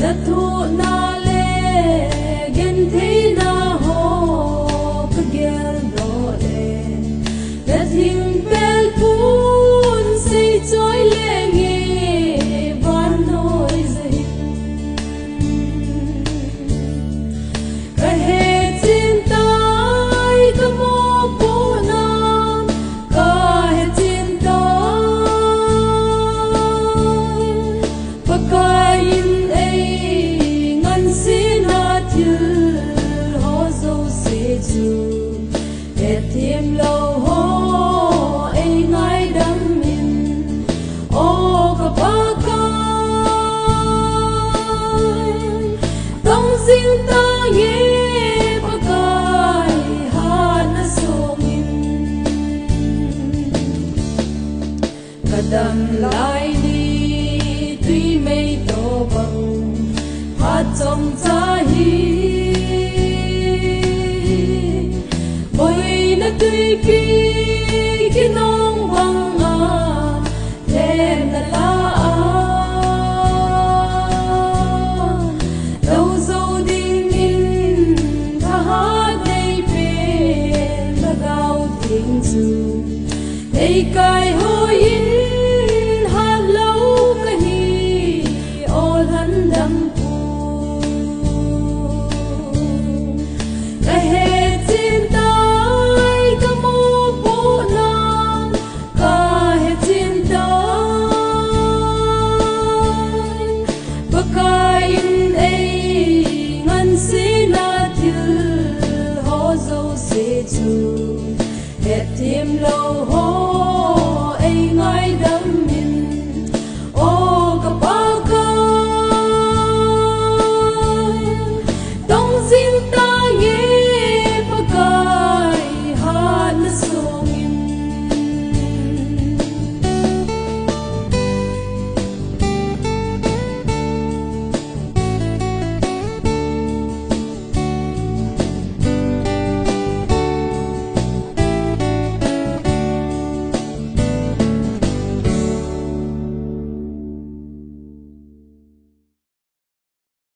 na thu na le gen thei na ho ka gel do le na thing bel pun sei choi le nge ban noi zai ka he chin tai ka mo po na ka he chin tai pakain ei ngan sin na thil ho zo se chu e thiam lo ho ei ngai dam min o ka pa kai tong sing ta ye pakai han na songin kadam lai ni tui mei to bang ha chong cha hi boy na tui pi kinong wang a thêm na la đâu dâu ding in tha hát đây pe na gao tiếng du đây cài hoi in hát lâu ka hi ol han dam pu ka he chin tai ka mo po na ka he chin tai pakain ei ngan si na thil ho zo se chu